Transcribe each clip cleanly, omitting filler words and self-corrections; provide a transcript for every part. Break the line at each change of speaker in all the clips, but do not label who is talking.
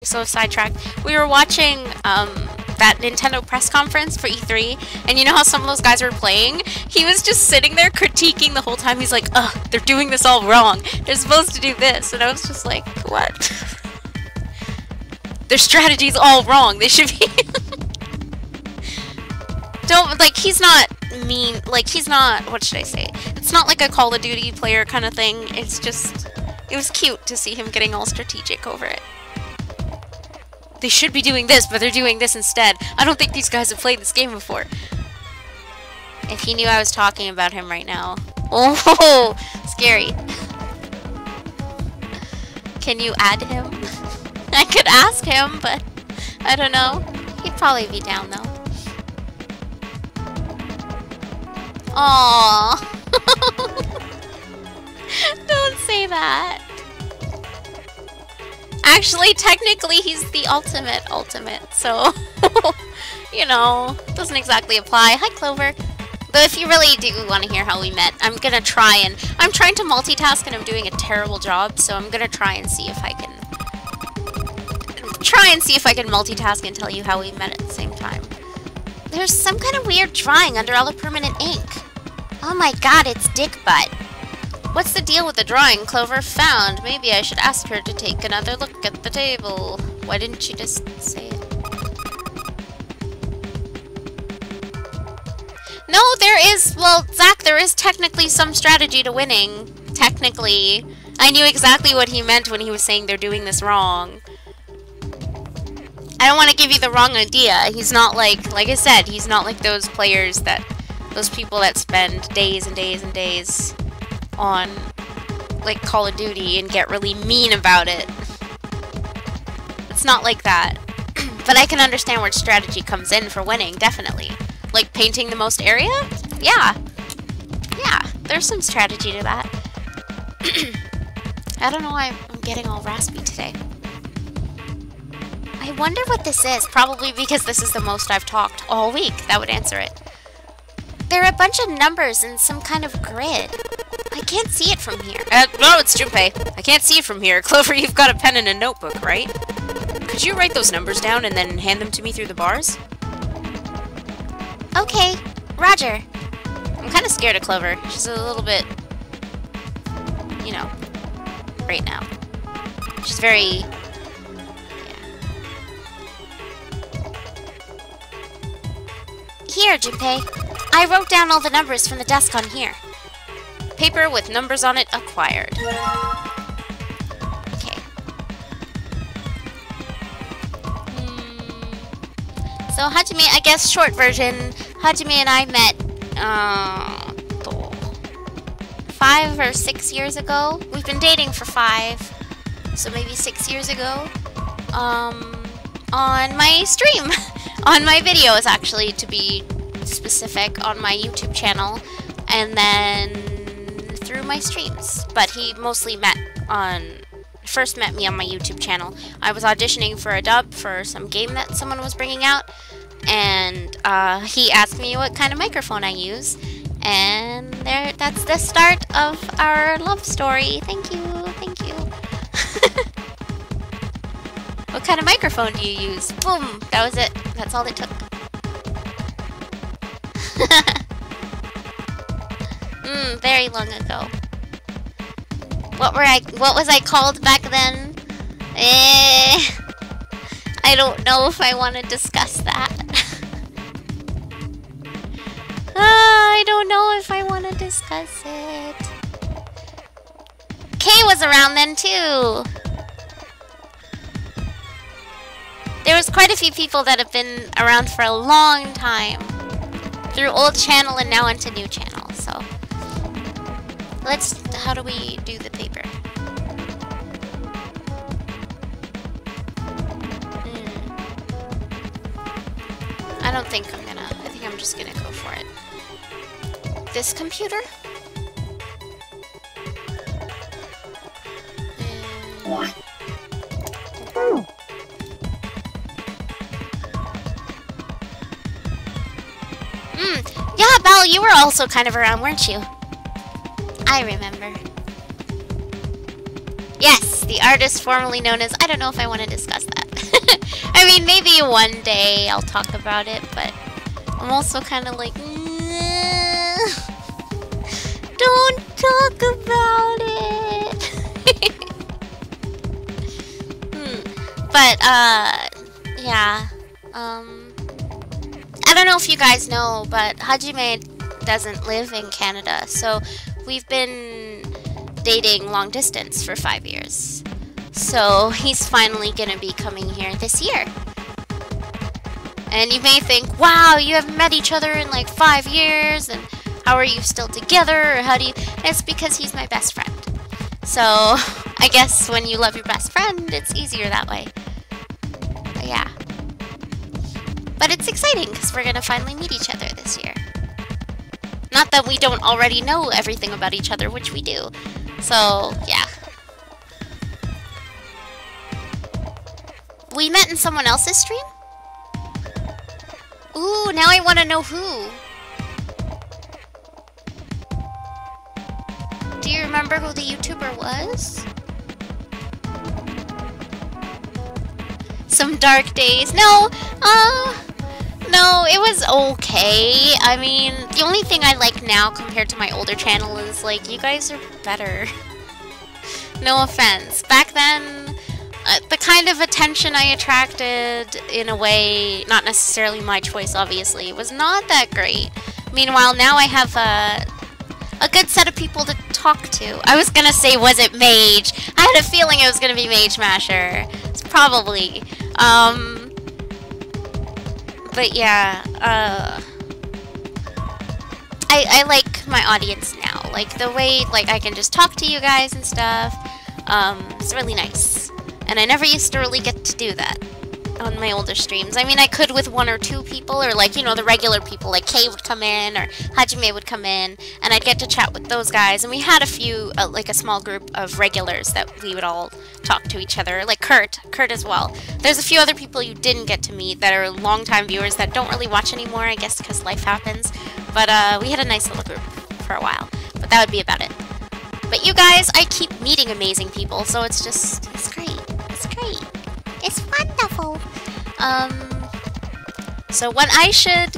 So sidetracked. We were watching that Nintendo press conference for E3, and you know how some of those guys were playing? He was just sitting there critiquing the whole time. He's like, ugh, they're doing this all wrong. They're supposed to do this. And I was just like, what? Their strategy's all wrong. They should be... Don't, like, he's not mean, like, he's not, what should I say? It's not like a Call of Duty player kind of thing. It's just, it was cute to see him getting all strategic over it. They should be doing this, but they're doing this instead. I don't think these guys have played this game before. If he knew I was talking about him right now. Oh, scary. Can you add him? I could ask him, but I don't know. He'd probably be down, though. Aww. Don't say that. Actually, technically, he's the ultimate, so, you know, doesn't exactly apply. Hi, Clover. But if you really do want to hear how we met, I'm gonna try and... I'm trying to multitask and I'm doing a terrible job, so I'm gonna try and see if I can... multitask and tell you how we met at the same time. There's some kind of weird drawing under all the permanent ink. Oh my god, it's Dick Butt. What's the deal with the drawing Clover found? Maybe I should ask her to take another look at the table. Why didn't she just say it? No, there is... Well, Zach, there is technically some strategy to winning. Technically. I knew exactly what he meant when he was saying they're doing this wrong. I don't want to give you the wrong idea. He's not like I said, he's not like those players that... Those people that spend days and days and days... on, like, Call of Duty and get really mean about it. It's not like that. But I can understand where strategy comes in for winning, definitely. Like, painting the most area? Yeah. Yeah, there's some strategy to that. I don't know why I'm getting all raspy today. I wonder what this is. Probably because this is the most I've talked all week. That would answer it. There are a bunch of numbers in some kind of grid. I can't see it from here. No, it's Junpei. I can't see it from here. Clover, you've got a pen and a notebook, right? Could you write those numbers down and then hand them to me through the bars? Okay, Roger. I'm kind of scared of Clover. She's a little bit, you know, right now. She's very... Here, Junpei. I wrote down all the numbers from the desk on here. Paper with numbers on it acquired. Okay. So Hajime, I guess short version, Hajime and I met 5 or 6 years ago. We've been dating for 5, so maybe 6 years ago. On my stream. On my videos, actually, to be specific, on my YouTube channel. And then through my streams, but he mostly first met me on my YouTube channel. I was auditioning for a dub for some game that someone was bringing out, and he asked me what kind of microphone I use, and that's the start of our love story. Thank you, thank you. What kind of microphone do you use? Boom, that was it. That's all it took. Very long ago. What was I called back then? I don't know if I want to discuss that. I don't know if I want to discuss it. Kay was around then too. There was quite a few people that have been around for a long time. Through old channel and now into new channel, so... how do we do the paper? I don't think I'm gonna... I think I'm just gonna go for it. This computer? Yeah, Belle, you were also kind of around, weren't you? I remember. Yes, the artist formerly known as... I don't know if I want to discuss that. maybe one day I'll talk about it, but I'm also kind of like, don't talk about it. But, yeah. I don't know if you guys know, but Hajime doesn't live in Canada, so we've been dating long distance for 5 years. So he's finally gonna be coming here this year. And you may think, wow, you haven't met each other in like 5 years, and how are you still together, or how do you... It's because he's my best friend. So, I guess when you love your best friend, it's easier that way. But yeah. But it's exciting, because we're gonna finally meet each other this year. Not that we don't already know everything about each other, which we do. So, yeah. We met in someone else's stream? Ooh, now I want to know who. Do you remember who the YouTuber was? Some dark days. No, no, it was okay. I mean, the only thing I like now compared to my older channel is, like, you guys are better. No offense. Back then, the kind of attention I attracted, in a way, not necessarily my choice, obviously, was not that great. Meanwhile, now I have a good set of people to talk to. I was gonna say, was it Mage? I had a feeling it was gonna be Mage Masher. It's probably. But yeah, I like my audience now. Like, the way, like, I can just talk to you guys and stuff. It's really nice. And I never used to really get to do that on my older streams. I mean, I could with 1 or 2 people, or, like, you know, the regular people, like Kay would come in, or Hajime would come in, and I'd get to chat with those guys. And we had a few, like a small group of regulars that we would all talk to each other, like Kurt as well. There's a few other people you didn't get to meet that are longtime viewers that don't really watch anymore, I guess because life happens. But we had a nice little group for a while. But that would be about it. But you guys, I keep meeting amazing people, so it's just, it's great. It's great. It's wonderful. So when I should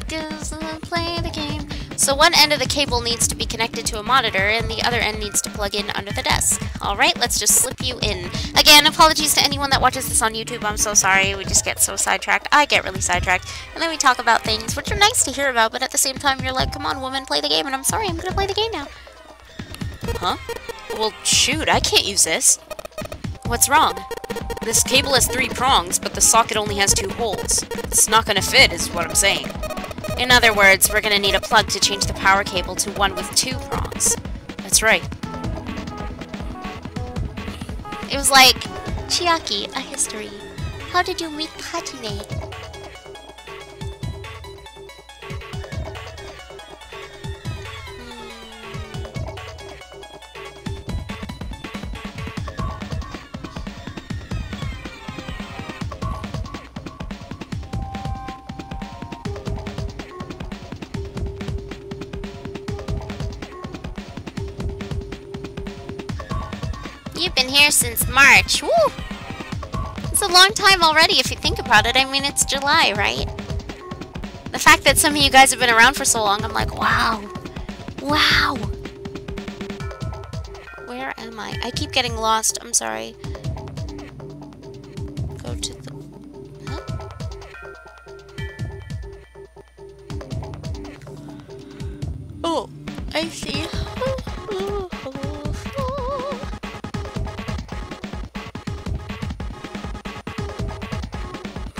play the game. So one end of the cable needs to be connected to a monitor, and the other end needs to plug in under the desk. Alright, let's just slip you in. Again, apologies to anyone that watches this on YouTube. I'm so sorry. We just get so sidetracked. I get really sidetracked. And then we talk about things, which are nice to hear about, but at the same time, you're like, come on, woman, play the game. And I'm sorry, I'm gonna play the game now. Huh? Well, shoot, I can't use this. What's wrong? This cable has 3 prongs, but the socket only has 2 holes. It's not gonna fit, is what I'm saying. In other words, we're gonna need a plug to change the power cable to one with 2 prongs. That's right. It was like, Chiaki, a history. How did you meet Hajime? You've been here since March. Woo! It's a long time already if you think about it. I mean, it's July, right? The fact that some of you guys have been around for so long, I'm like, wow. Wow! Where am I? I keep getting lost. I'm sorry. Go to the... Huh? Oh, I see.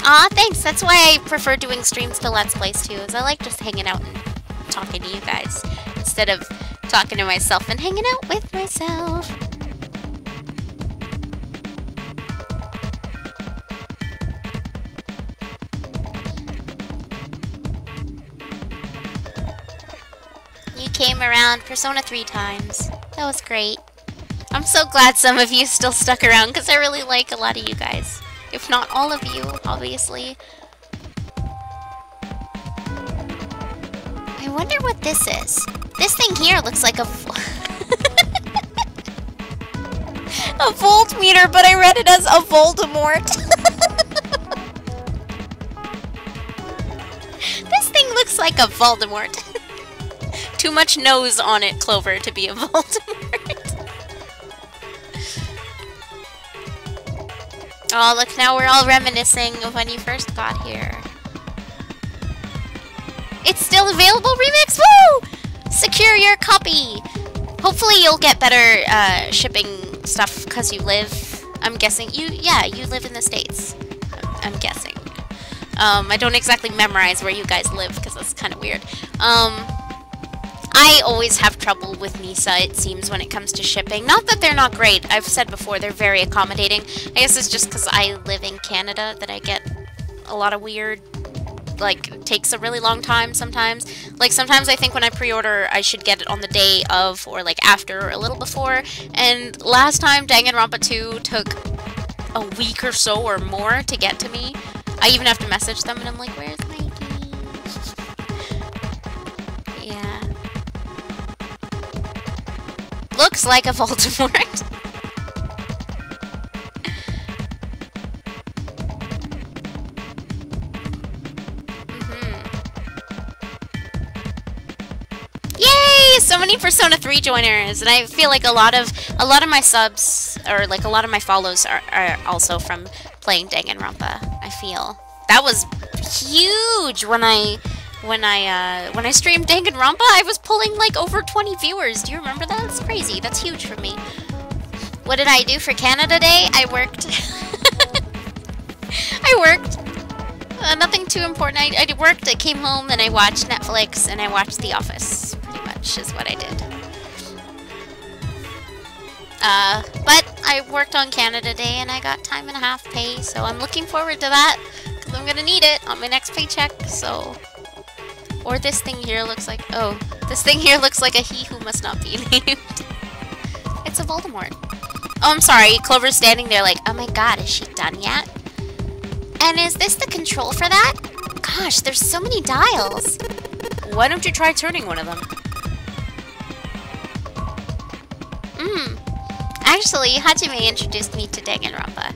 Aw, thanks. That's why I prefer doing streams to Let's Plays too, is I like just hanging out and talking to you guys instead of talking to myself and hanging out with myself. You came around Persona 3 times. That was great. I'm so glad some of you still stuck around because I really like a lot of you guys. If not all of you, obviously. I wonder what this is. This thing here looks like a... a voltmeter, but I read it as a Voldemort. like a Voldemort. Too much nose on it, Clover, to be a Voldemort. Oh, look, now we're all reminiscing of when you first got here. It's still available, Remix! Woo! Secure your copy! Hopefully you'll get better shipping stuff because you live, I'm guessing, you live in the States. I'm guessing. I don't exactly memorize where you guys live because that's kind of weird. I always have trouble with Misa, it seems, when it comes to shipping. Not that they're not great. I've said before, they're very accommodating. I guess it's just because I live in Canada that I get a lot of weird, like, it takes a really long time sometimes. Like, sometimes I think when I pre-order, I should get it on the day of, or, like, after, or a little before. And last time, Danganronpa 2 took a week or so or more to get to me. I even have to message them, and I'm like, where's my game? Yeah. Looks like a Voldemort. Yay! So many Persona 3 joiners, and I feel like a lot of my subs, or like a lot of my follows are also from playing Danganronpa. I feel that was huge when I streamed Danganronpa. I was pulling like over 20 viewers. Do you remember that? That's crazy. That's huge for me. What did I do for Canada Day? I worked. I worked. Nothing too important. I worked. I came home and I watched Netflix and I watched The Office. Pretty much is what I did. But I worked on Canada Day and I got time and a half pay, so I'm looking forward to that because I'm gonna need it on my next paycheck. So, or this thing here looks like, oh, this thing here looks like a he who must not be named. It's a Voldemort. Oh, I'm sorry. Clover's standing there like, oh my god, is she done yet? And is this the control for that? Gosh, there's so many dials.
Why don't you try turning one of them?
Actually, Hajime introduced me to Danganronpa.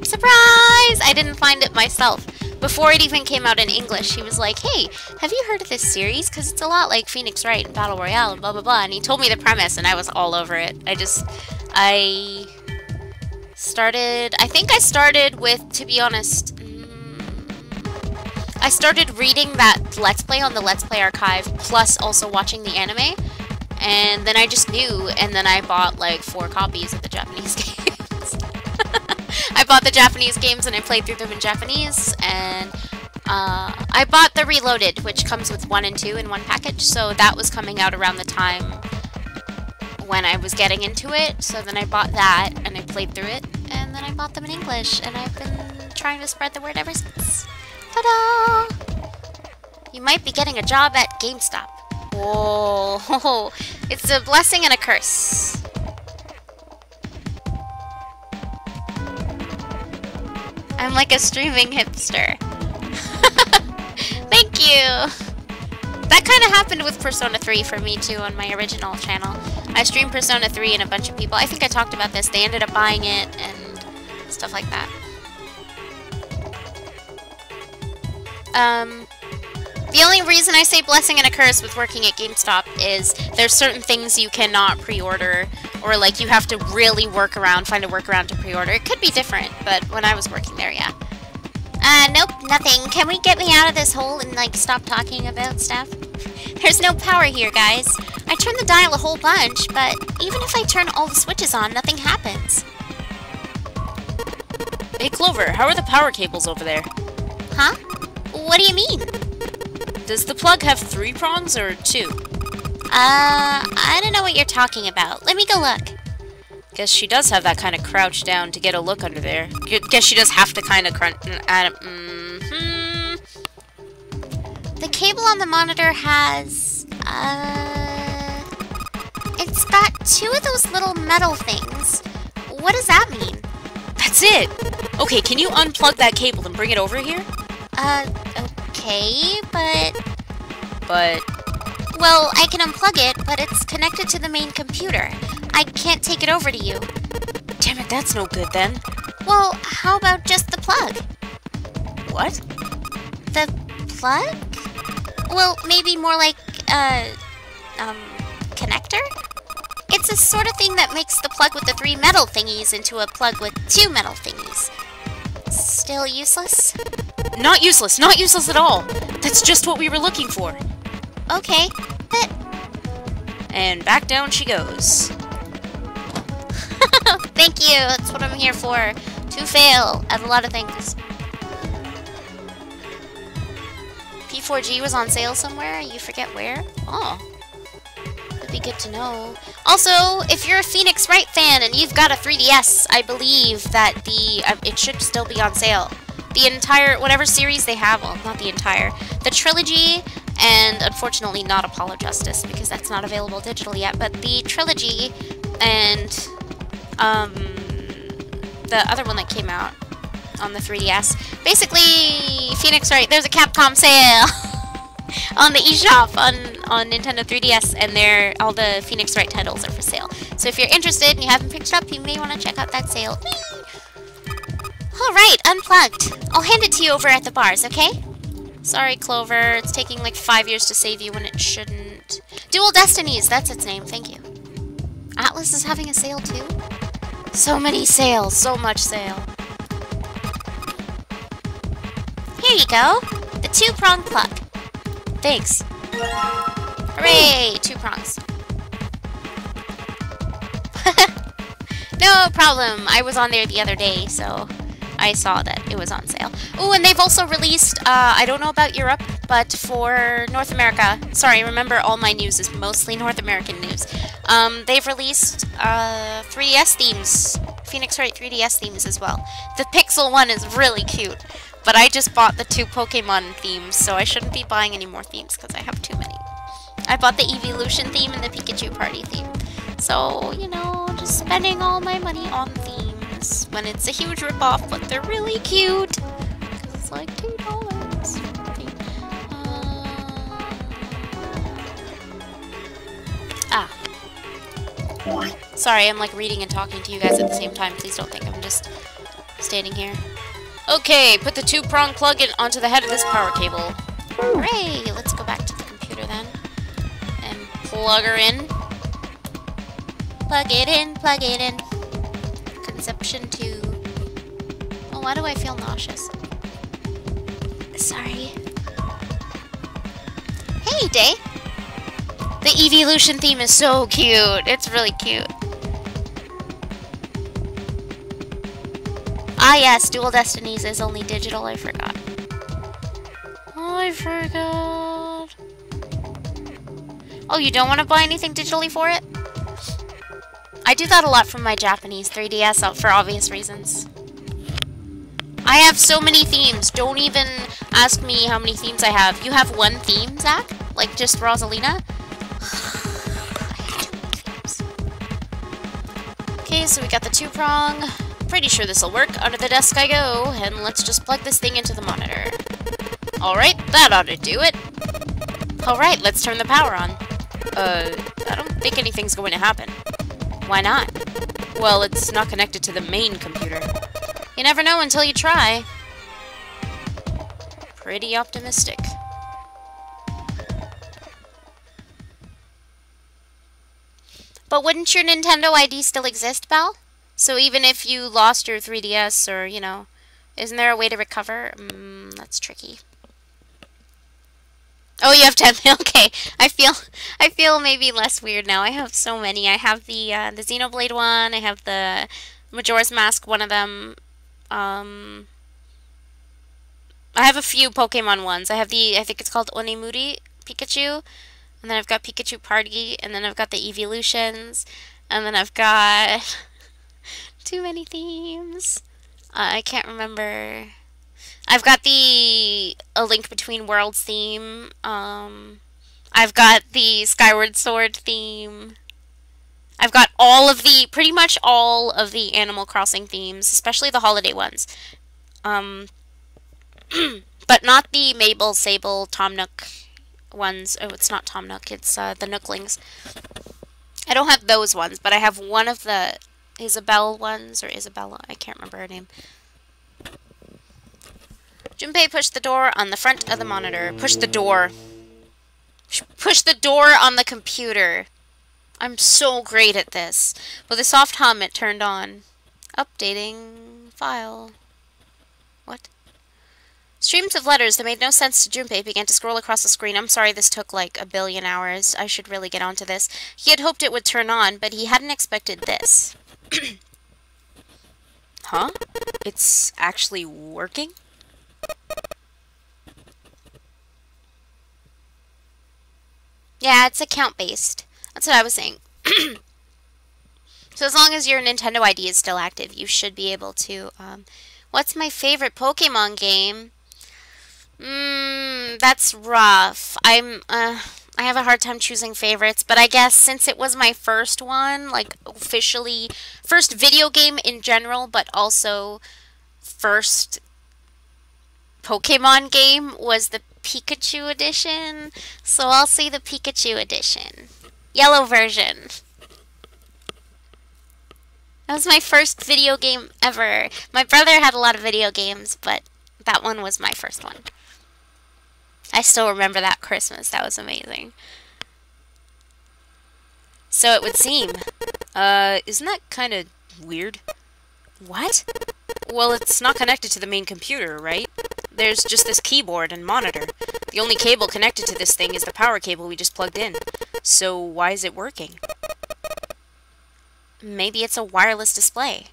Surprise! I didn't find it myself. Before it even came out in English, he was like, hey, have you heard of this series? Because it's a lot like Phoenix Wright and Battle Royale and blah blah blah. And he told me the premise and I was all over it. I think I started with, to be honest, I started reading that Let's Play on the Let's Play archive, plus also watching the anime. And then I just knew, and then I bought like 4 copies of the Japanese games. I bought the Japanese games and I played through them in Japanese, and I bought the Reloaded, which comes with 1 and 2 in one package, so that was coming out around the time when I was getting into it, so then I bought that, and I played through it, and then I bought them in English, and I've been trying to spread the word ever since. Ta-da! You might be getting a job at GameStop. Whoa, it's a blessing and a curse. I'm like a streaming hipster. Thank you! That kind of happened with Persona 3 for me too on my original channel. I streamed Persona 3 and a bunch of people, I think I talked about this, they ended up buying it and stuff like that. The only reason I say blessing and a curse with working at GameStop is there's certain things you cannot pre-order, or like you have to really find a workaround to pre-order. It could be different, but when I was working there, yeah. Nope, nothing. Can we get me out of this hole and like stop talking about stuff? There's no power here, guys. I turned the dial a whole bunch, but even if I turn all the switches on, nothing happens.
Hey Clover, how are the power cables over there?
Huh? What do you mean?
Does the plug have 3 prongs or 2?
I don't know what you're talking about. Let me go look.
Guess she does have that kind of crouch down to get a look under there. Guess she does have to kind of crunch.
The cable on the monitor has, it's got 2 of those little metal things. What does that mean?
That's it! Okay, can you unplug that cable and bring it over here?
Okay, but...
But...
Well, I can unplug it, but it's connected to the main computer. I can't take it over to you.
Damn it, that's no good then.
Well, how about just the plug?
What?
The plug? Well, maybe more like, connector? It's a sort of thing that makes the plug with the 3 metal thingies into a plug with 2 metal thingies. Still useless?
Not useless. Not useless at all. That's just what we were looking for.
Okay, but...
And back down she goes.
Thank you, that's what I'm here for. To fail at a lot of things. P4G was on sale somewhere, you forget where? Oh. Would be good to know. Also, if you're a Phoenix Wright fan and you've got a 3DS, I believe that it should still be on sale. The entire, whatever series they have, well, not the entire, the trilogy, and unfortunately not Apollo Justice, because that's not available digitally yet, but the trilogy and the other one that came out on the 3DS. Basically, Phoenix Wright, there's a Capcom sale on the eShop on Nintendo 3DS, and all the Phoenix Wright titles are for sale. So if you're interested and you haven't picked it up, you may want to check out that sale. Alright, unplugged. I'll hand it to you over at the bars, okay? Sorry, Clover. It's taking like 5 years to save you when it shouldn't. Dual Destinies, that's its name. Thank you. Atlas is having a sale too? So many sales. So much sale. Here you go. The 2-prong plug. Thanks. Hooray! 2 prongs. No problem. I was on there the other day, so I saw that it was on sale. Ooh, and they've also released, I don't know about Europe, but for North America, sorry, remember all my news is mostly North American news. They've released 3DS themes, Phoenix Wright 3DS themes as well. The Pixel one is really cute, but I just bought the 2 Pokemon themes, so I shouldn't be buying any more themes because I have too many. I bought the Evolution theme and the Pikachu Party theme. So, you know, just spending all my money on themes when it's a huge ripoff, but they're really cute. Because it's like $2. Sorry, I'm like reading and talking to you guys at the same time. Please don't think I'm just standing here.
Okay, put the 2-prong plug in onto the head of this power cable.
Hooray! Let's go back to the computer then.
And plug her in.
Plug it in, plug it in. Conception 2. Oh, why do I feel nauseous? Sorry. Hey, Day!
The Evolution theme is so cute. It's really cute.
Ah yes, Dual Destinies is only digital, I forgot.
I forgot.
Oh, you don't want to buy anything digitally for it? I do that a lot from my Japanese 3DS for obvious reasons. I have so many themes. Don't even ask me how many themes I have. You have 1 theme, Zach? Like just Rosalina? I have too many themes.
Okay, so we got the 2-prong. Pretty sure this will work. Under the desk I go, and let's just plug this thing into the monitor. Alright, that ought to do it. Alright, let's turn the power on. I don't think anything's going to happen. Why not? Well, it's not connected to the main computer. You never know until you try. Pretty optimistic.
But wouldn't your Nintendo ID still exist, Belle? So even if you lost your 3DS or, you know, isn't there a way to recover? That's tricky. Oh, you have 10. Okay, I feel maybe less weird now. I have so many. I have the Xenoblade one. I have the Majora's Mask, one of them. I have a few Pokemon ones. I have I think it's called Onemuri Pikachu, and then I've got Pikachu Party, and then I've got the Evolutions, and then I've got too many themes. I can't remember. I've got A Link Between Worlds theme. I've got the Skyward Sword theme. I've got pretty much all of the Animal Crossing themes, especially the holiday ones. But not the Mabel, Sable, Tom Nook ones. Oh, it's not Tom Nook, it's the Nooklings. I don't have those ones, but I have one of the Isabelle ones, or Isabella, I can't remember her name. Junpei pushed the door on the front of the monitor. Push the door.
Push the door on the computer. I'm so great at this. With a soft hum, it turned on. Updating file. What? Streams of letters that made no sense to Junpei began to scroll across the screen. I'm sorry this took like a billion hours. I should really get onto this. He had hoped it would turn on, but he hadn't expected this. Huh? It's actually working?
Yeah, it's account-based. That's what I was saying. So as long as your Nintendo ID is still active, you should be able to... what's my favorite Pokemon game? That's rough. I have a hard time choosing favorites, but I guess since it was my first one, like officially, first video game in general, but also first Pokemon game was the Pikachu edition, so I'll say the Pikachu edition. Yellow version. That was my first video game ever. My brother had a lot of video games, but that one was my first one. I still remember that Christmas. That was amazing.
So it would seem. Isn't that kind of weird?
What?
Well, it's not connected to the main computer, right? There's just this keyboard and monitor. The only cable connected to this thing is the power cable we just plugged in. So why is it working?
Maybe it's a wireless display.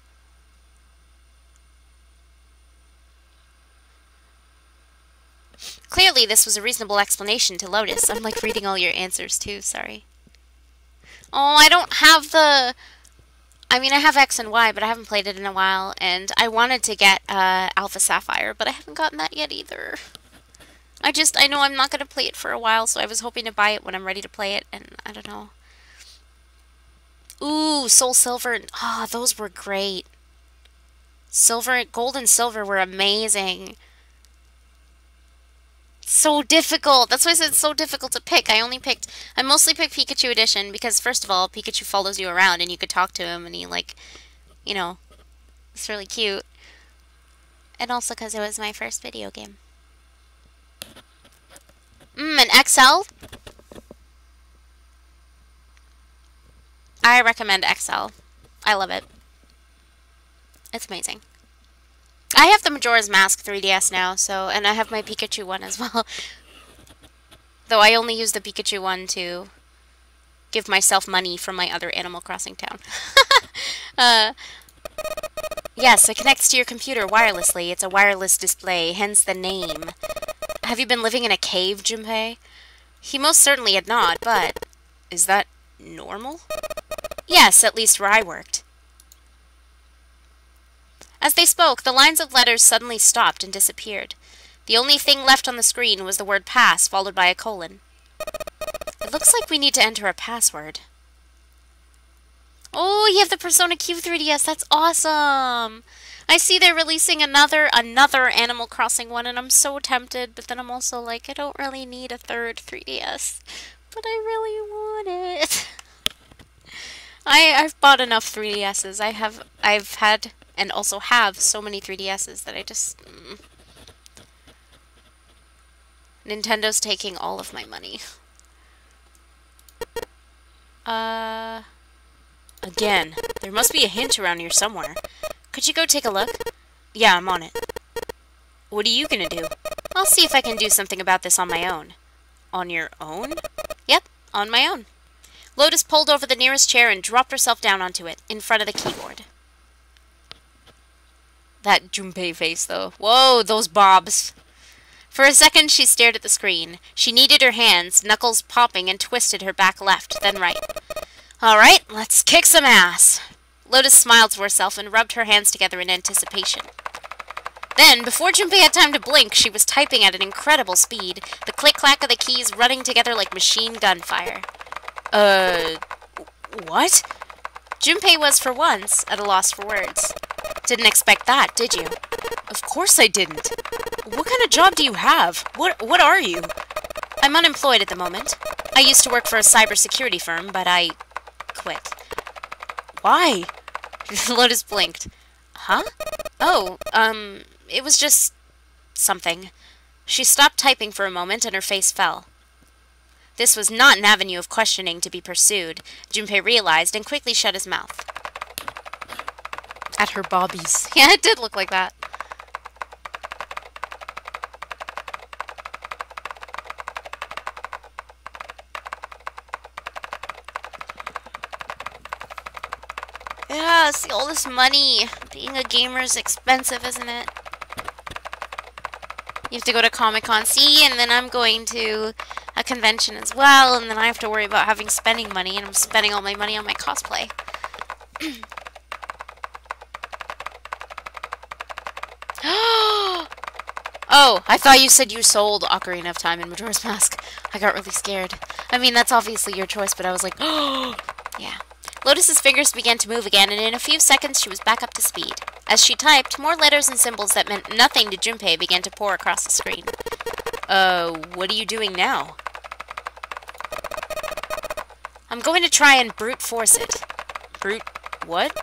Clearly, this was a reasonable explanation to Lotus. I'm like reading all your answers too, sorry.
Oh, I don't have the... I mean, I have X and Y, but I haven't played it in a while, and I wanted to get Alpha Sapphire, but I haven't gotten that yet either. I know I'm not going to play it for a while, so I was hoping to buy it when I'm ready to play it, and I don't know.
Ooh, Soul Silver. Ah, those were great.
Gold and silver were amazing. So difficult. That's why I said it's so difficult to pick. I mostly picked Pikachu Edition because, first of all, Pikachu follows you around and you could talk to him and he, like, you know, it's really cute. And also because it was my first video game. An XL? I recommend XL. I love it. It's amazing. I have the Majora's Mask 3DS now, so, and I have my Pikachu one as well. Though I only use the Pikachu one to give myself money from my other Animal Crossing town.
Yes, it connects to your computer wirelessly. It's a wireless display, hence the name. Have you been living in a cave, Junpei? He most certainly had not, but is that normal? Yes, at least where I worked. As they spoke, the lines of letters suddenly stopped and disappeared. The only thing left on the screen was the word pass, followed by a colon. It looks like we need to enter a password.
Oh, you have the Persona Q 3DS. That's awesome. I see they're releasing another Animal Crossing one, and I'm so tempted, but then I'm also like, I don't really need a third 3DS, but I really want it. I've bought enough 3DSs. I've had and also have so many 3DSs that I just... Nintendo's taking all of my money.
Again, there must be a hint around here somewhere. Could you go take a look? Yeah, I'm on it. What are you gonna do? I'll see if I can do something about this on my own. On your own?
Yep, on my own.
Lotus pulled over the nearest chair and dropped herself down onto it, in front of the keyboard. That Junpei face, though. Whoa, those bobs. For a second, she stared at the screen. She kneaded her hands, knuckles popping, and twisted her back left, then right. All right, let's kick some ass. Lotus smiled to herself and rubbed her hands together in anticipation. Then, before Junpei had time to blink, she was typing at an incredible speed, the click-clack of the keys running together like machine gun fire. What? Junpei was, for once, at a loss for words. Didn't expect that, did you? Of course I didn't. What kind of job do you have? What are you? I'm unemployed at the moment. I used to work for a cybersecurity firm, but I quit. Why? Lotus blinked. Huh? Oh, it was just something. She stopped typing for a moment and her face fell. This was not an avenue of questioning to be pursued, Junpei realized, and quickly shut his mouth. At her bobbies. Yeah, it did look like that. Yeah, see all this money. Being a gamer is expensive, isn't it? You have to go to Comic-Con, see, and then I'm going to a convention as well, and then I have to worry about having spending money, and I'm spending all my money on my cosplay. Oh, I thought you said you sold Ocarina of Time and Majora's Mask. I got really scared. I mean, that's obviously your choice, but I was like, oh, yeah. Lotus's fingers began to move again, and in a few seconds she was back up to speed. As she typed, more letters and symbols that meant nothing to Junpei began to pour across the screen. What are you doing now? I'm going to try and brute force it. Brute what?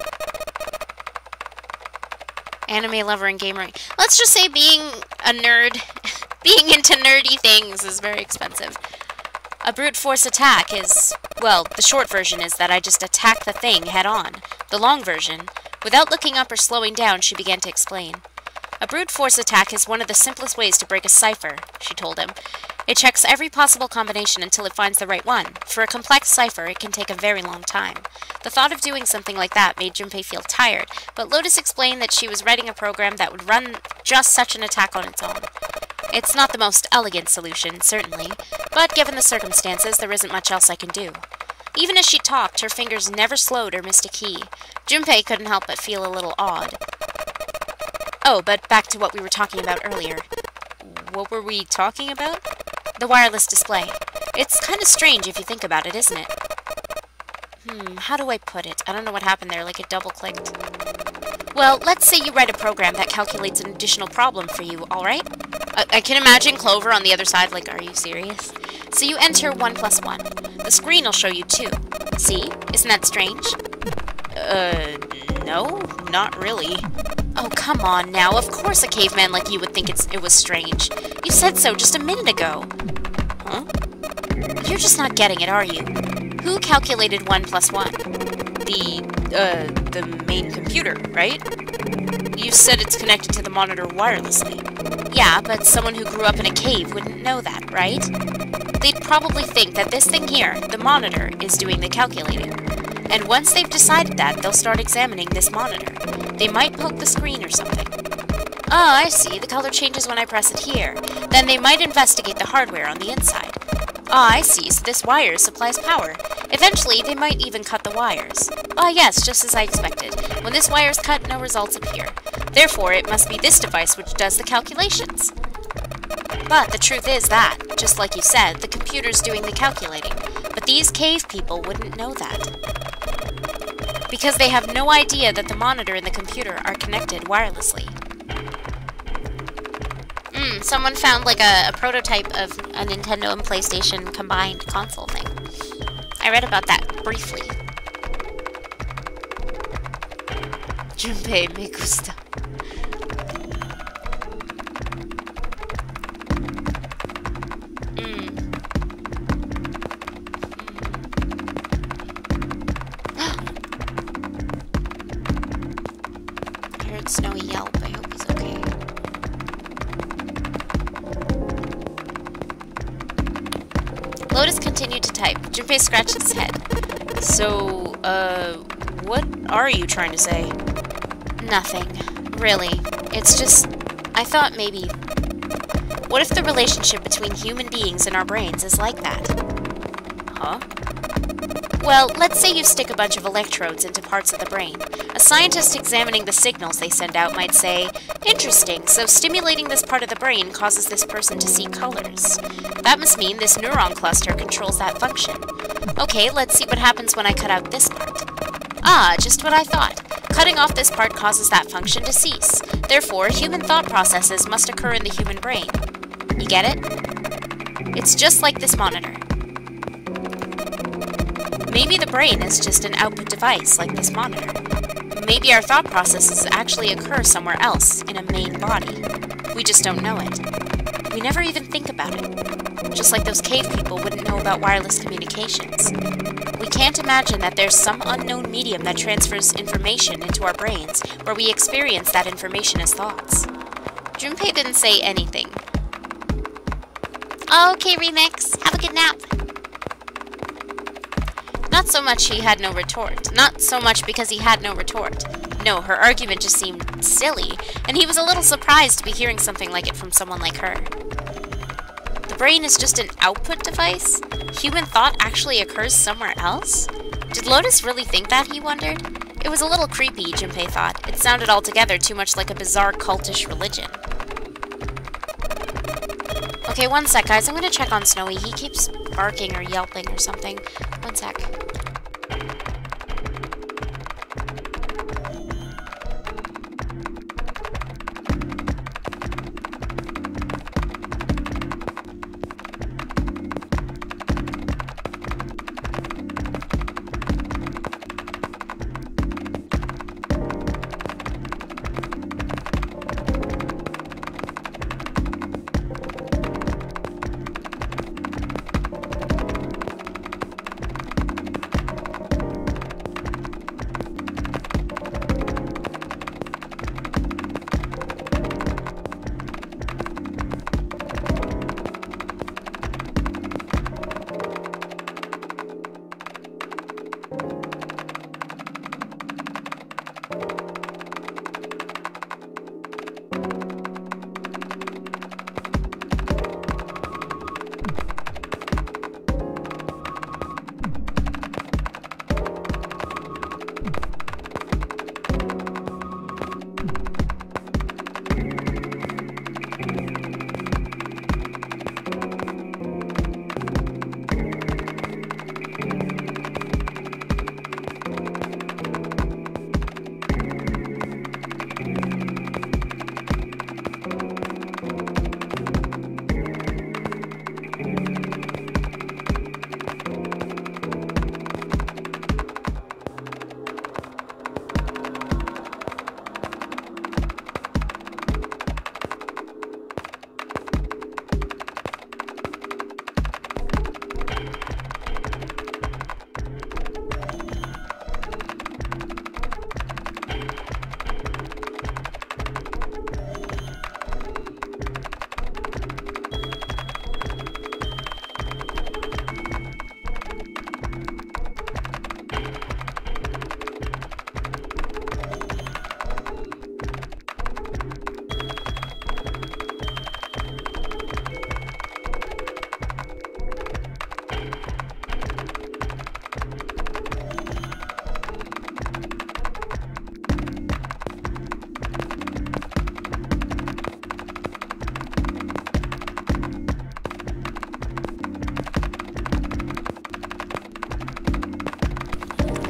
Anime lover and gamer. Let's just say being a nerd, being into nerdy things is very expensive. A brute force attack is, well, the short version is that I just attack the thing head on. The long version, without looking up or slowing down, she began to explain. A brute force attack is one of the simplest ways to break a cipher, she told him. It checks every possible combination until it finds the right one. For a complex cipher, it can take a very long time. The thought of doing something like that made Junpei feel tired, but Lotus explained that she was writing a program that would run just such an attack on its own. It's not the most elegant solution, certainly, but given the circumstances, there isn't much else I can do. Even as she talked, her fingers never slowed or missed a key. Junpei couldn't help but feel a little odd. Oh, but back to what we were talking about earlier. What were we talking about? The wireless display. It's kind of strange if you think about it, isn't it? How do I put it? I don't know what happened there, like it double-clicked. Well, let's say you write a program that calculates an additional problem for you, alright? I can imagine Clover on the other side, like, are you serious? So you enter 1 plus 1. The screen will show you 2. See? Isn't that strange? No, not really. Oh, come on now. Of course a caveman like you would think it was strange. You said so just a minute ago. Huh? You're just not getting it, are you? Who calculated 1 plus 1? The main computer, right? You said it's connected to the monitor wirelessly. Yeah, but someone who grew up in a cave wouldn't know that, right? They'd probably think that this thing here, the monitor, is doing the calculating. And once they've decided that, they'll start examining this monitor. They might poke the screen or something. Oh, I see. The color changes when I press it here. Then they might investigate the hardware on the inside. Ah, I see. So this wire supplies power. Eventually, they might even cut the wires. Ah, yes, just as I expected. When this wire is cut, no results appear. Therefore, it must be this device which does the calculations. But the truth is that, just like you said, the computer's doing the calculating. But these cave people wouldn't know that. Because they have no idea that the monitor and the computer are connected wirelessly. Someone found like a prototype of a Nintendo and PlayStation combined console thing. I read about that briefly. Junpei me gusta. I heard Snowy yelp. I hope he's okay. Lotus continued to type. Junpei scratched his head. So, what are you trying to say? Nothing. Really. It's just... I thought maybe... What if the relationship between human beings and our brains is like that? Huh? Well, let's say you stick a bunch of electrodes into parts of the brain. A scientist examining the signals they send out might say, interesting, so stimulating this part of the brain causes this person to see colors. That must mean this neuron cluster controls that function. Okay, let's see what happens when I cut out this part. Ah, just what I thought. Cutting off this part causes that function to cease. Therefore, human thought processes must occur in the human brain. You get it? It's just like this monitor. Maybe the brain is just an output device like this monitor. Maybe our thought processes actually occur somewhere else in a main body. We just don't know it. We never even think about it. Just like those cave people wouldn't know about wireless communications. We can't imagine that there's some unknown medium that transfers information into our brains, where we experience that information as thoughts.
Junpei didn't say anything. Okay, Remix. Have a good nap.
Not so much he had no retort. Not so much because he had no retort. No, her argument just seemed silly, and he was a little surprised to be hearing something like it from someone like her. The brain is just an output device? Human thought actually occurs somewhere else? Did Lotus really think that, he wondered? It was a little creepy, Junpei thought. It sounded altogether too much like a bizarre cultish religion. Okay, one sec, guys. I'm gonna check on Snowy. He keeps barking or yelping or something. One sec.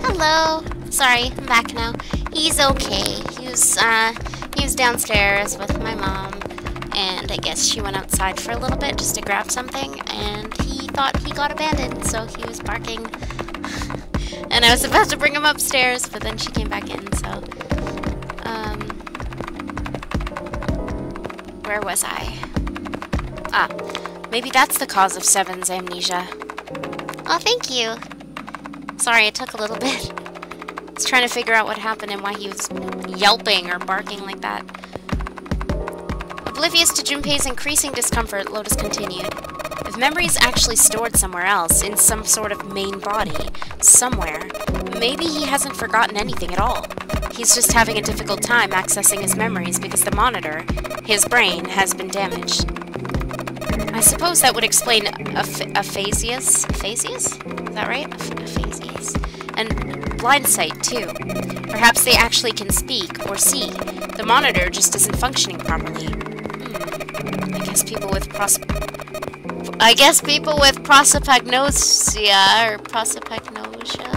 Hello. Sorry, I'm back now. He's okay. He was downstairs with my mom, and I guess she went outside for a little bit just to grab something, and he thought he got abandoned, so he was barking. And I was about to bring him upstairs, but then she came back in, so... where was I? Ah, maybe that's the cause of Seven's amnesia. Oh, thank you. Sorry, it took a little bit. I was trying to figure out what happened and why he was yelping or barking like that.
Oblivious to Junpei's increasing discomfort, Lotus continued. If memory is actually stored somewhere else, in some sort of main body, somewhere, maybe he hasn't forgotten anything at all. He's just having a difficult time accessing his memories because the monitor, his brain, has been damaged. I suppose that would explain aphasias? Aphasias? Is that right? Aphasias. And blind sight, too. Perhaps they actually can speak or see. The monitor just isn't functioning properly. I guess people with prosopagnosia or prosopagnosia.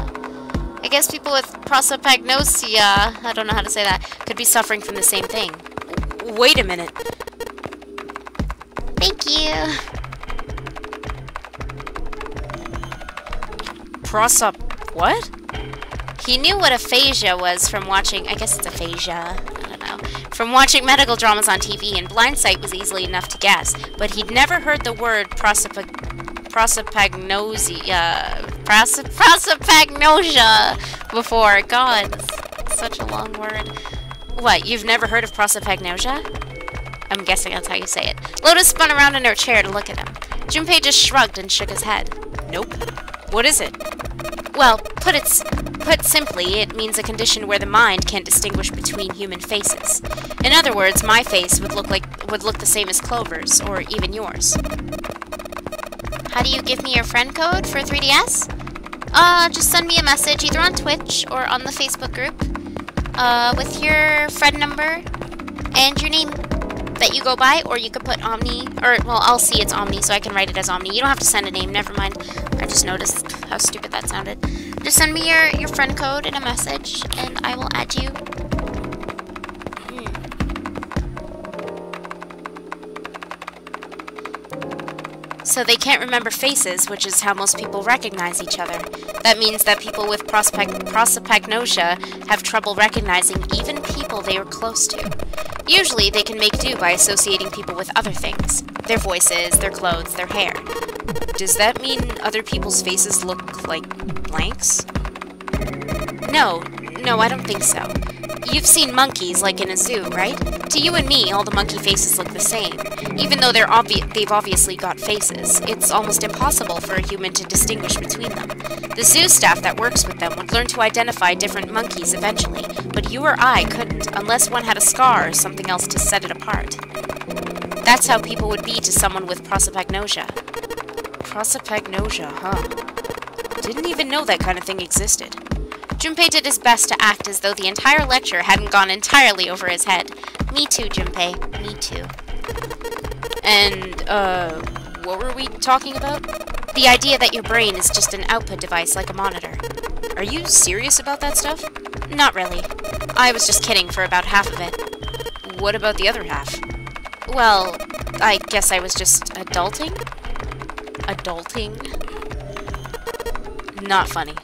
I guess people with prosopagnosia, I don't know how to say that, could be suffering from the same thing. Wait a minute.
Thank you.
What? He knew what aphasia was from watching, I guess it's aphasia, I don't smile. From watching medical dramas on TV, and blind sight was easily enough to guess, but he'd never heard the word prosopagnosia before. God, such a long word. What, you've never heard of prosopagnosia? I'm guessing that's how you say it. Lotus spun around in her chair to look at him. Junpei just shrugged and shook his head. Nope. What is it? Well, put simply, it means a condition where the mind can't distinguish between human faces. In other words, my face would look the same as Clover's, or even yours.
How do you give me your friend code for 3DS? Just send me a message either on Twitch or on the Facebook group, with your friend number and your name that you go by, or you could put Omni, or, well, I'll see it's Omni, so I can write it as Omni. You don't have to send a name, never mind. I just noticed how stupid that sounded. Just send me your friend code in a message, and I will add you.
So they can't remember faces, which is how most people recognize each other. That means that people with prosopagnosia have trouble recognizing even people they were close to. Usually, they can make do by associating people with other things. Their voices, their clothes, their hair. Does that mean other people's faces look like blanks? No, I don't think so. You've seen monkeys, like in a zoo, right? To you and me, all the monkey faces look the same. Even though they've obviously got faces, it's almost impossible for a human to distinguish between them. The zoo staff that works with them would learn to identify different monkeys eventually, but you or I couldn't, unless one had a scar or something else to set it apart. That's how people would be to someone with prosopagnosia. Prosopagnosia, huh? Didn't even know that kind of thing existed. Junpei did his best to act as though the entire lecture hadn't gone entirely over his head. Me too, Junpei. Me too. And, what were we talking about? The idea that your brain is just an output device like a monitor. Are you serious about that stuff? Not really. I was just kidding for about half of it. What about the other half? Well, I guess I was just adulting? Adulting? Not funny.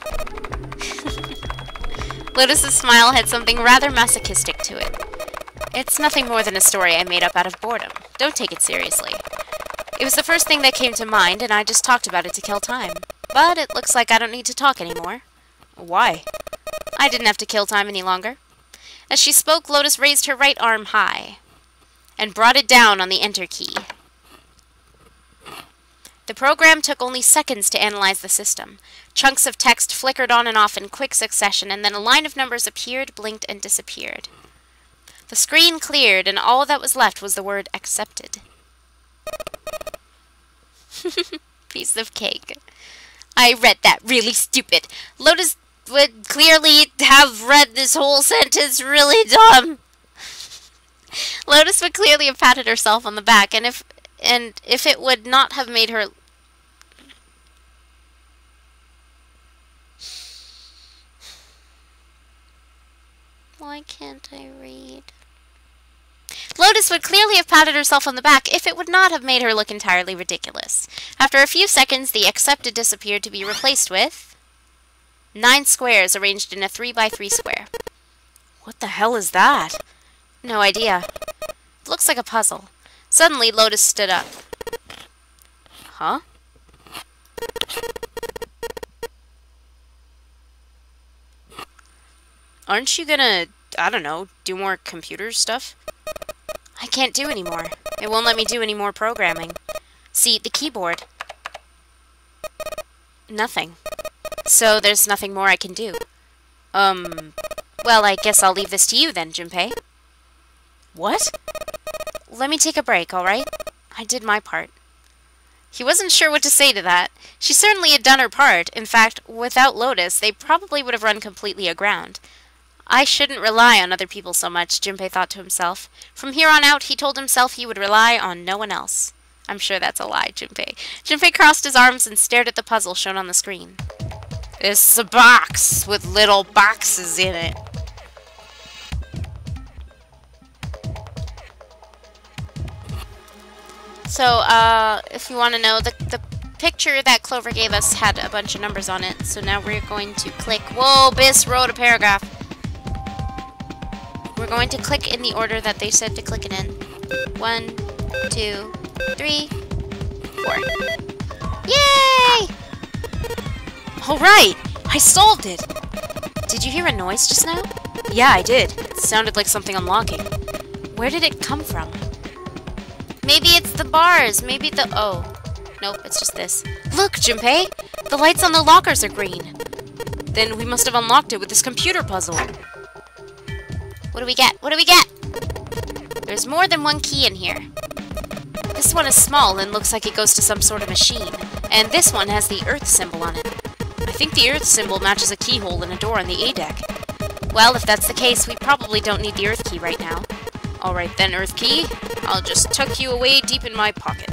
Lotus's smile had something rather masochistic to it. It's nothing more than a story I made up out of boredom. Don't take it seriously. It was the first thing that came to mind, and I just talked about it to kill time. But it looks like I don't need to talk anymore. Why? I didn't have to kill time any longer. As she spoke, Lotus raised her right arm high and brought it down on the Enter key. The program took only seconds to analyze the system. Chunks of text flickered on and off in quick succession, and then a line of numbers appeared, blinked, and disappeared. The screen cleared, and all that was left was the word accepted. Piece of cake. I read that really stupid. Lotus would clearly have read this whole sentence really dumb. Lotus would clearly have patted herself on the back, and if it would not have made her... Why can't I read? Lotus would clearly have patted herself on the back if it would not have made her look entirely ridiculous. After a few seconds, the accepted disappeared to be replaced with 9 squares arranged in a 3x3 square. What the hell is that? No idea. It looks like a puzzle. Suddenly, Lotus stood up. Huh? Aren't you gonna, I don't know, do more computer stuff? I can't do anymore. It won't let me do any more programming. See, the keyboard. Nothing. So there's nothing more I can do. Well, I guess I'll leave this to you then, Junpei. What? Let me take a break, alright? I did my part. He wasn't sure what to say to that. She certainly had done her part. In fact, without Lotus, they probably would have run completely aground. I shouldn't rely on other people so much, Junpei thought to himself. From here on out, he told himself he would rely on no one else. I'm sure that's a lie, Junpei. Junpei crossed his arms and stared at the puzzle shown on the screen. It's a box with little boxes in it. So, if you want to know, the picture that Clover gave us had a bunch of numbers on it. So now we're going to click... Whoa, Biss wrote a paragraph.
We're going to click in the order that they said to click it in. 1, 2, 3, 4. Yay!
Alright! I solved it! Did you hear a noise just now? Yeah, I did. It sounded like something unlocking. Where did it come from?
Maybe it's the bars. Maybe the... Oh. Nope, it's just this.
Look, Junpei! The lights on the lockers are green. Then we must have unlocked it with this computer puzzle.
What do we get? What do we get? There's more than one key in here.
This one is small and looks like it goes to some sort of machine. And this one has the Earth symbol on it. I think the Earth symbol matches a keyhole in a door on the A deck.
Well, if that's the case, we probably don't need the Earth key right now.
Alright then, Earth key. I'll just tuck you away deep in my pocket.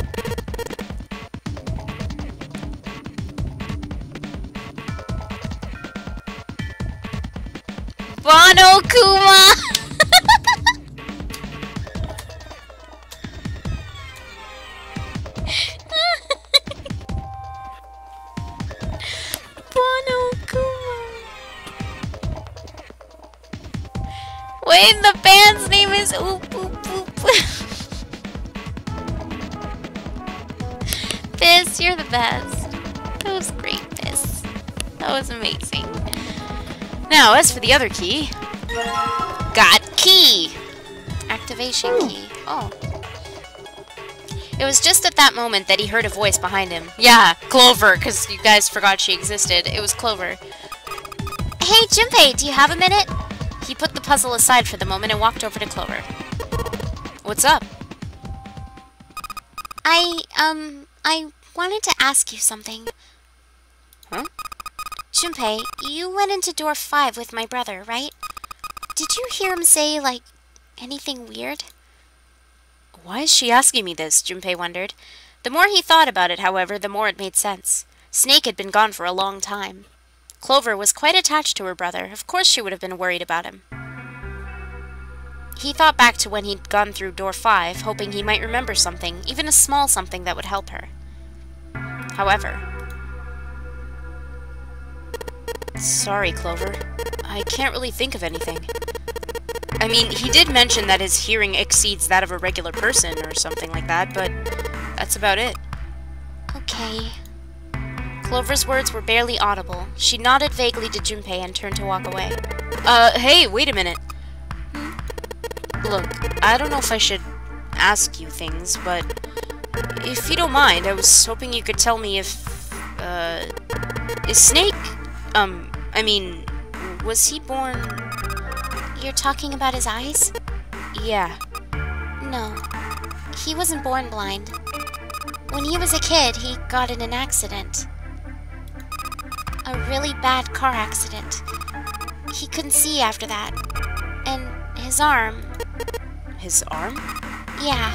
Bono Kuma! Bono Kuma. Wait, the band's name is Oop Oop Oop. Fizz, you're the best. That was great, Fizz. That was amazing.
Now, as for the other key...
Got key! Activation key. Oh. It was just at that moment that he heard a voice behind him.
Yeah, Clover, because you guys forgot she existed. It was Clover.
Hey, Junpei, do you have a minute? He put the puzzle aside for the moment and walked over to Clover.
What's up?
I wanted to ask you something.
Huh?
Junpei, you went into door 5 with my brother, right? Did you hear him say, like, anything weird?
Why is she asking me this? Junpei wondered. The more he thought about it, however, the more it made sense. Snake had been gone for a long time. Clover was quite attached to her brother. Of course she would have been worried about him. He thought back to when he'd gone through door 5, hoping he might remember something, even a small something that would help her. However... Sorry, Clover. I can't really think of anything. I mean, he did mention that his hearing exceeds that of a regular person or something like that, but that's about it.
Okay.
Clover's words were barely audible. She nodded vaguely to Junpei and turned to walk away. Hey, wait a minute. Look, I don't know if I should ask you things, but if you don't mind, I was hoping you could tell me if, is Snake, I mean, was he born...
You're talking about his eyes?
Yeah.
No. He wasn't born blind. When he was a kid, he got in an accident. A really bad car accident. He couldn't see after that. And his arm...
His arm?
Yeah.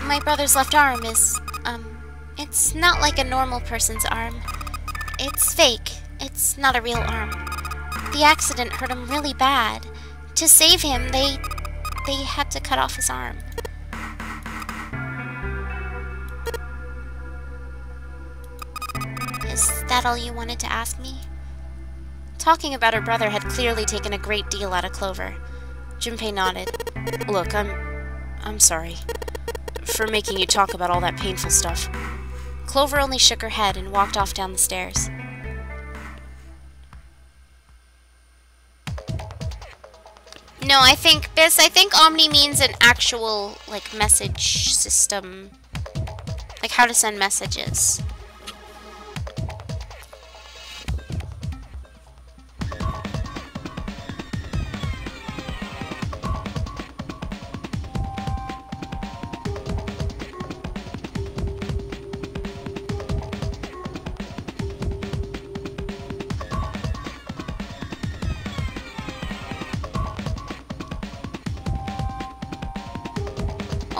My brother's left arm is, it's not like a normal person's arm. It's fake. It's not a real arm. The accident hurt him really bad. To save him, they had to cut off his arm. Is that all you wanted to ask me?
Talking about her brother had clearly taken a great deal out of Clover. Junpei nodded. Look, I'm sorry for making you talk about all that painful stuff. Clover only shook her head and walked off down the stairs.
No, I think Omni means an actual, like, message system. Like, how to send messages.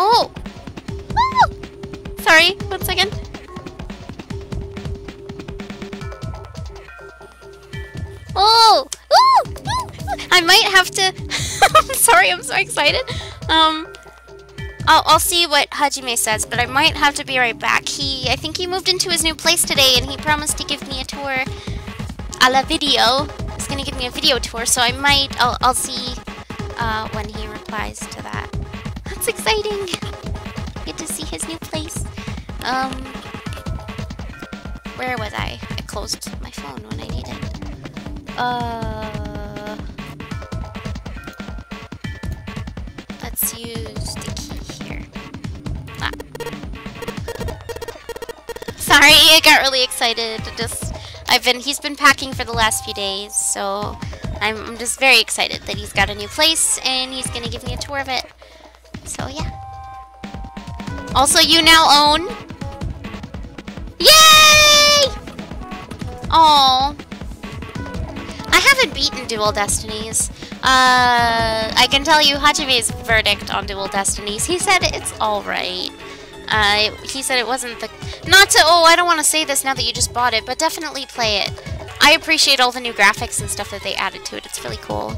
Oh! Oh! Sorry, 1 second. Oh! Ooh! Ooh! I might have to... I'm sorry, I'm so excited. I'll see what Hajime says, but I might have to be right back. I think he moved into his new place today, and he promised to give me a tour a la video. He's gonna give me a video tour, so I'll see when he replies to that. That's exciting! Get to see his new place. Where was I? I closed my phone when I needed. Let's use the key here. Ah. Sorry, I got really excited. He's been packing for the last few days, so I'm just very excited that he's got a new place and he's gonna give me a tour of it. So yeah. Also, you now own. Yay! Oh, I haven't beaten Dual Destinies. I can tell you Hajime's verdict on Dual Destinies. He said it's alright. He said it wasn't the... Oh, I don't want to say this now that you just bought it, but definitely play it. I appreciate all the new graphics and stuff that they added to it. It's really cool.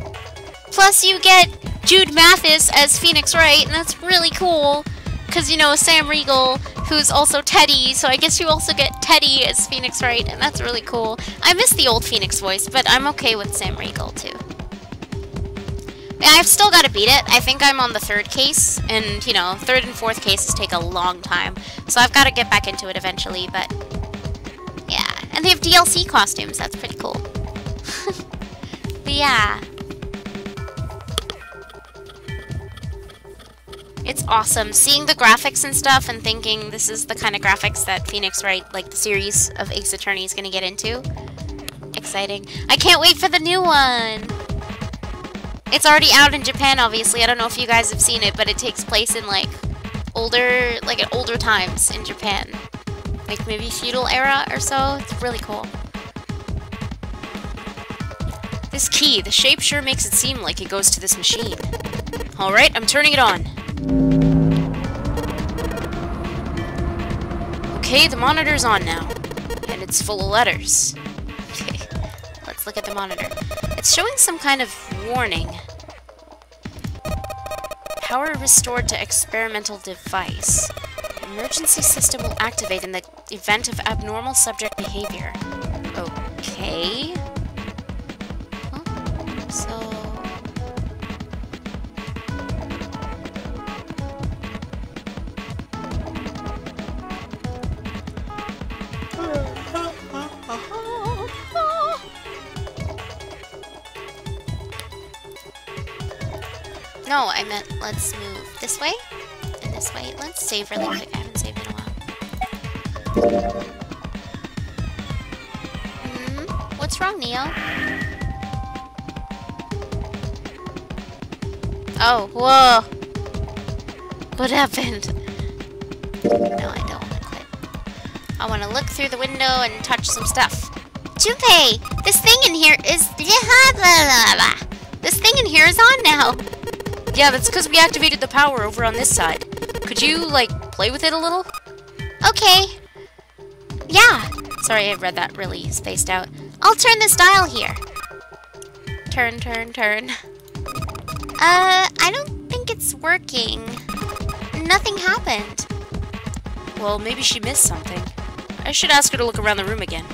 Plus, you get Jude Mathis as Phoenix Wright, and that's really cool. Because, you know, Sam Riegel, who's also Teddy, so I guess you also get Teddy as Phoenix Wright, and that's really cool. I miss the old Phoenix voice, but I'm okay with Sam Riegel, too. I've still got to beat it. I think I'm on the 3rd case, and, you know, 3rd and 4th cases take a long time. So I've got to get back into it eventually, but yeah. And they have DLC costumes. That's pretty cool. But yeah. It's awesome. Seeing the graphics and stuff and thinking this is the kind of graphics that Phoenix Wright, like the series of Ace Attorney, is going to get into. Exciting. I can't wait for the new one! It's already out in Japan, obviously. I don't know if you guys have seen it, but it takes place in, like, older times in Japan. Like, maybe feudal era or so. It's really cool.
This key, the shape sure makes it seem like it goes to this machine. Alright, I'm turning it on. Okay, the monitor's on now. And it's full of letters.
Okay, let's look at the monitor.
It's showing some kind of warning. Power restored to experimental device. Emergency system will activate in the event of abnormal subject behavior. Okay. Huh? So...
No, I meant let's move this way and this way. Let's save really quick. I haven't saved in a while. What's wrong, Neo? Oh, whoa. What happened? No, I don't want to quit. I want to look through the window and touch some stuff. Junpei, this thing in here is... This thing in here is on now.
Yeah, that's because we activated the power over on this side. Could you, like, play with it a little?
Okay. Yeah. Sorry, I read that really spaced out. I'll turn this dial here. Turn, turn, turn. I don't think it's working. Nothing happened.
Well, maybe she missed something. I should ask her to look around the room again.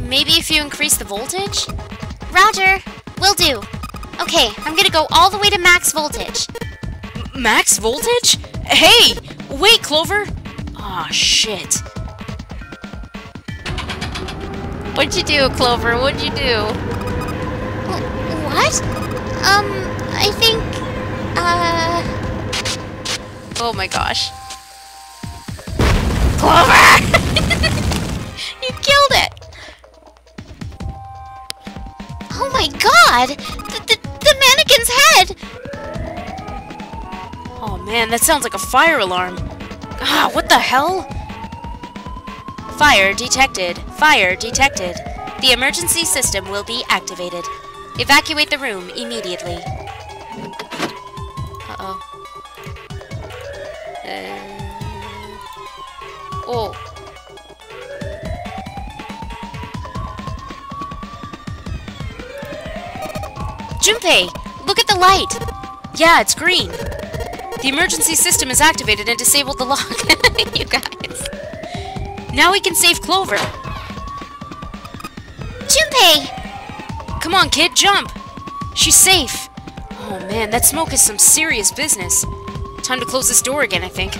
Maybe if you increase the voltage?
Roger. Will do. Okay, I'm gonna go all the way to max voltage.
Max voltage? Hey! Wait, Clover! Aw, shit.
What'd you do, Clover? What'd you do? What? I think,
Oh my gosh.
Clover! You killed it! Oh my god! The mannequin's head!
Oh man, that sounds like a fire alarm. Ah, what the hell? Fire detected. Fire detected. The emergency system will be activated. Evacuate the room immediately. Uh-oh. Oh. Junpei, look at the light. Yeah, it's green. The emergency system is activated and disabled the lock. You guys. Now we can save Clover.
Junpei!
Come on, kid, jump. She's safe! Oh man, that smoke is some serious business. Time to close this door again, I think.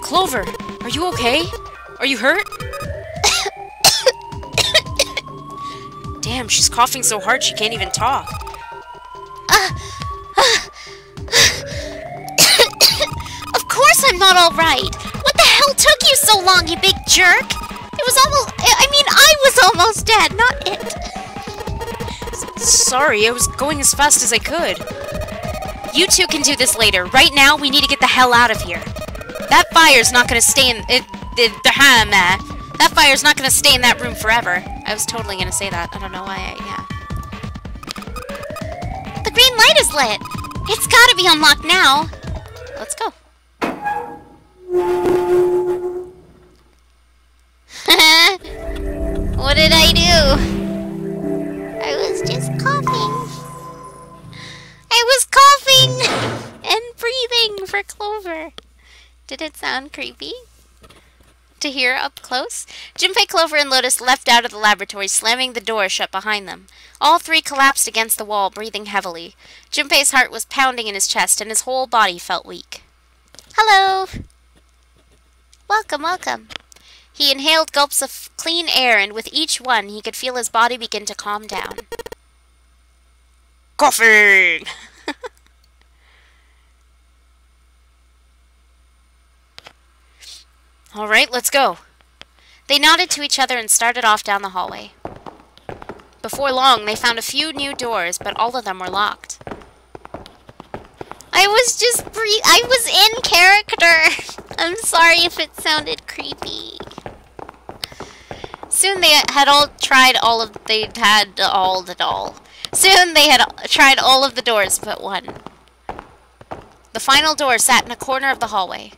Clover, are you okay? Are you hurt? Damn, she's coughing so hard she can't even talk.
Of course I'm not alright! What the hell took you so long, you big jerk? It was almost... I was almost dead, not it.
Sorry, I was going as fast as I could. You two can do this later. Right now, we need to get the hell out of here. That fire's not gonna stay in... That fire's not gonna stay in that room forever. I was totally gonna say that. I don't know why yeah.
The green light is lit. It's gotta be unlocked now.
Let's go.
What did I do? I was just coughing. I was coughing and breathing for Clover. Did it sound creepy to hear up close? Junpei, Clover, and Lotus leapt out of the laboratory, slamming the door shut behind them. All three collapsed against the wall, breathing heavily. Junpei's heart was pounding in his chest, and his whole body felt weak. Hello! Welcome, welcome. He inhaled gulps of clean air, and with each one, he could feel his body begin to calm down.
Coughing! All right, let's go.
They nodded to each other and started off down the hallway. Before long, they found a few new doors, but all of them were locked. I was in character. I'm sorry if it sounded creepy. Soon they had tried all of the doors but one. The final door sat in a corner of the hallway.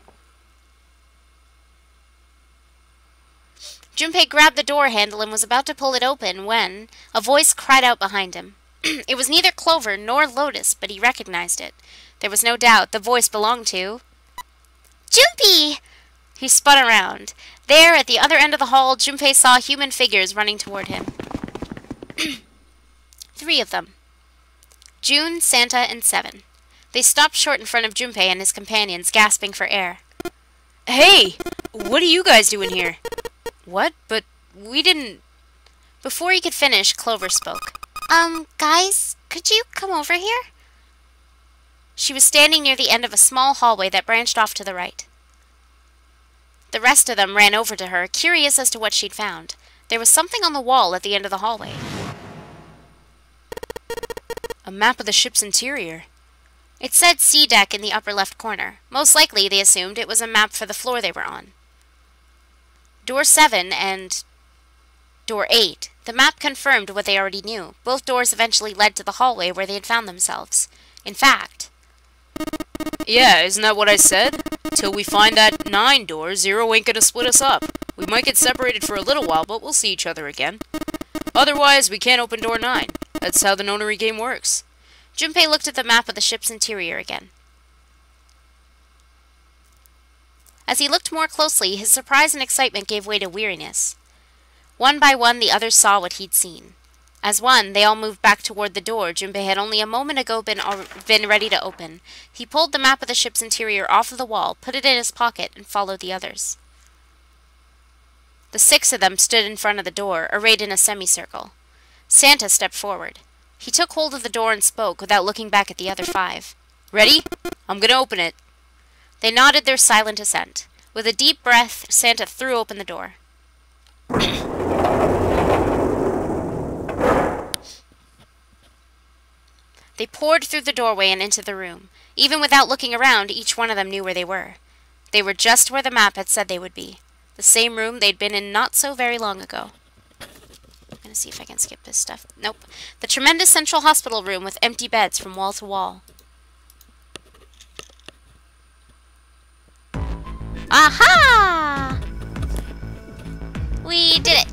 Junpei grabbed the door handle and was about to pull it open when a voice cried out behind him. It was neither Clover nor Lotus, but he recognized it. There was no doubt the voice belonged to... Junpei! He spun around. There, at the other end of the hall, Junpei saw human figures running toward him. 3 of them. June, Santa, and Seven. They stopped short in front of Junpei and his companions, gasping for air.
Hey! What are you guys doing here? What? But we didn't...
Before he could finish, Clover spoke. Guys, could you come over here? She was standing near the end of a small hallway that branched off to the right. The rest of them ran over to her, curious as to what she'd found. There was something on the wall at the end of the hallway.
A map of the ship's interior.
It said C deck in the upper left corner. Most likely, they assumed, it was a map for the floor they were on. Door 7 and Door 8. The map confirmed what they already knew. Both doors eventually led to the hallway where they had found themselves. In fact...
Yeah, isn't that what I said? Till we find that 9 door, 0 ain't gonna split us up. We might get separated for a little while, but we'll see each other again. Otherwise, we can't open door 9. That's how the nonary game works.
Junpei looked at the map of the ship's interior again. As he looked more closely, his surprise and excitement gave way to weariness. One by one, the others saw what he'd seen. As one, they all moved back toward the door Junpei had only a moment ago been ready to open. He pulled the map of the ship's interior off of the wall, put it in his pocket, and followed the others. The 6 of them stood in front of the door, arrayed in a semicircle. Santa stepped forward. He took hold of the door and spoke, without looking back at the other 5.
Ready? I'm gonna open it.
They nodded their silent assent. With a deep breath, Santa threw open the door. They poured through the doorway and into the room. Even without looking around, each one of them knew where they were. They were just where the map had said they would be. The same room they'd been in not so very long ago. I'm gonna see if I can skip this stuff. Nope. The tremendous central hospital room with empty beds from wall to wall. Aha! We did it!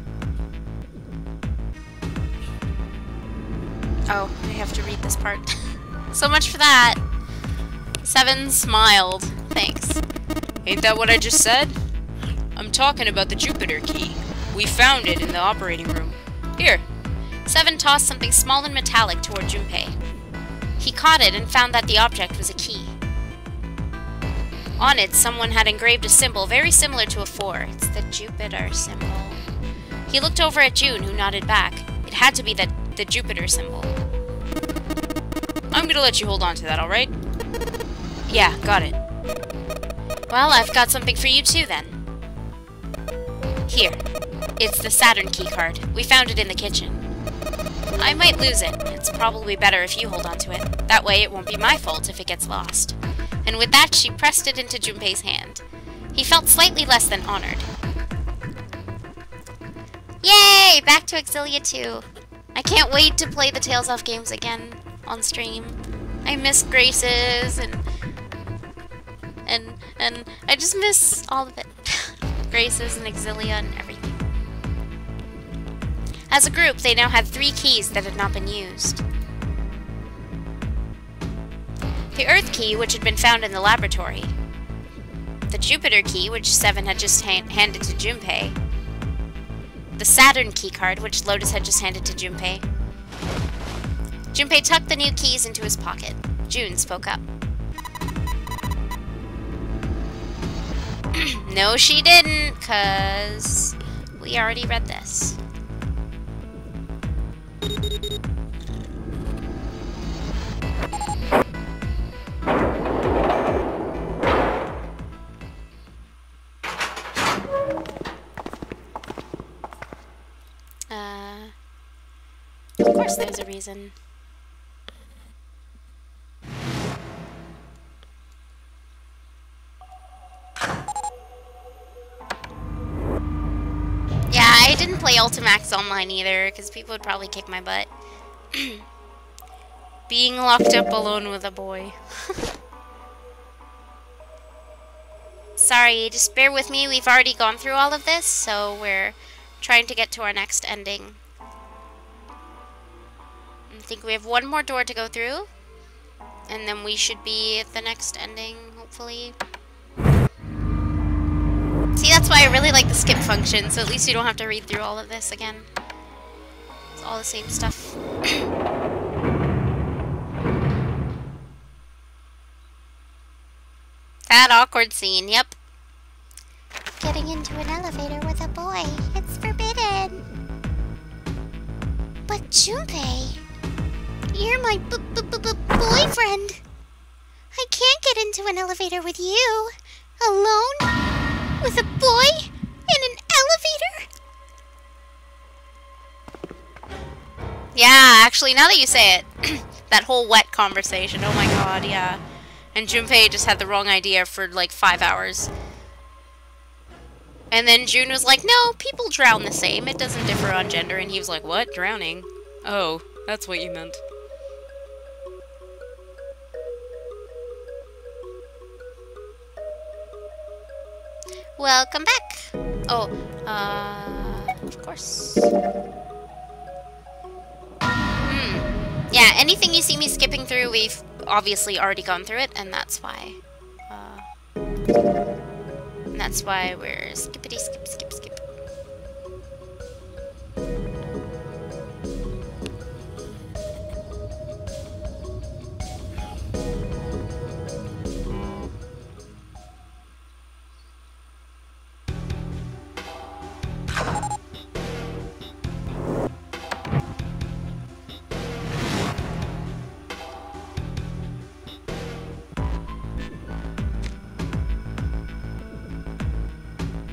Oh, I have to read this part. So much for that. 7 smiled. Thanks.
Ain't that what I just said? I'm talking about the Jupiter key. We found it in the operating room. Here, Seven tossed something small and metallic toward Junpei. He caught it and found that the object was a key. On it, someone had engraved a symbol very similar to a 4. It's the Jupiter symbol. He looked over at June, who nodded back. It had to be the Jupiter symbol. I'm gonna let you hold on to that, alright? Yeah, got it. Well, I've got something for you too, then. Here. It's the Saturn keycard. We found it in the kitchen. I might lose it. It's probably better if you hold on to it. That way it won't be my fault if it gets lost. And with that, she pressed it into Junpei's hand. He felt slightly less than honored.
Yay! Back to Exilia 2. I can't wait to play the Tales of games again on stream. I miss Graces and I just miss all of it. Graces and Exilia and everything. As a group, they now had 3 keys that had not been used. The Earth key, which had been found in the laboratory. The Jupiter key, which Seven had just handed to Junpei. The Saturn keycard, which Lotus had just handed to Junpei. Junpei tucked the new keys into his pocket. June spoke up. No, she didn't, 'cause we already read this.
Of course there's a reason.
Yeah, I didn't play Ultimax Online either, because people would probably kick my butt.
Being locked up alone with a boy.
Sorry, just bear with me. We've already gone through all of this, so we're trying to get to our next ending. I think we have one more door to go through, and then we should be at the next ending, hopefully. See, that's why I really like the skip function, so at least you don't have to read through all of this again. It's all the same stuff. That awkward scene, yep. Getting into an elevator with a boy, it's forbidden. But Junpei, you're my boyfriend. I can't get into an elevator with you. Alone? With a boy? In an elevator?
Yeah, actually, now that you say it, that whole wet conversation, oh my god, yeah. And Junpei just had the wrong idea for like 5 hours. And then June was like, no, people drown the same. It doesn't differ on gender. And he was like, what? Drowning? Oh, that's what you meant.
Welcome back. Oh, of course. Yeah, anything you see me skipping through, we've obviously already gone through it, and that's why. And that's why we're skippity skip skip skip.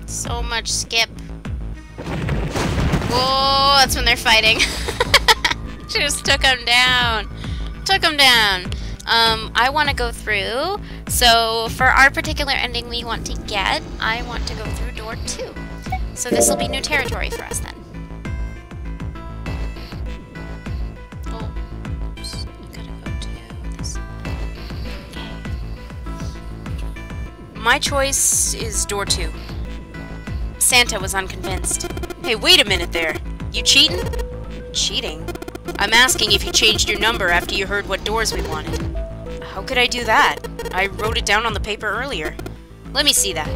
So much skip. Whoa, that's when they're fighting. Just took him down. Took him down. I want to go through. So for our particular ending we want to get, I want to go through door 2. So this will be new territory for us then.
Oh, oops. You gotta go to this. Okay. My choice is door 2. Santa was unconvinced. Hey, wait a minute there. You cheating? Cheating? I'm asking if you changed your number after you heard what doors we wanted. How could I do that? I wrote it down on the paper earlier. Let me see that.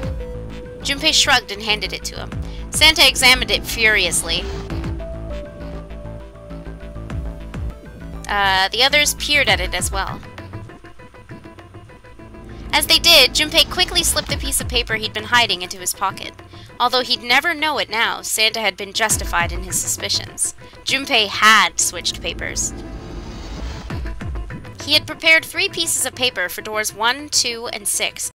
Junpei shrugged and handed it to him. Santa examined it furiously. The others peered at it as well. As they did, Junpei quickly slipped the piece of paper he'd been hiding into his pocket. Although he'd never know it now, Santa had been justified in his suspicions. Junpei had switched papers. He had prepared 3 pieces of paper for doors 1, 2, and 6,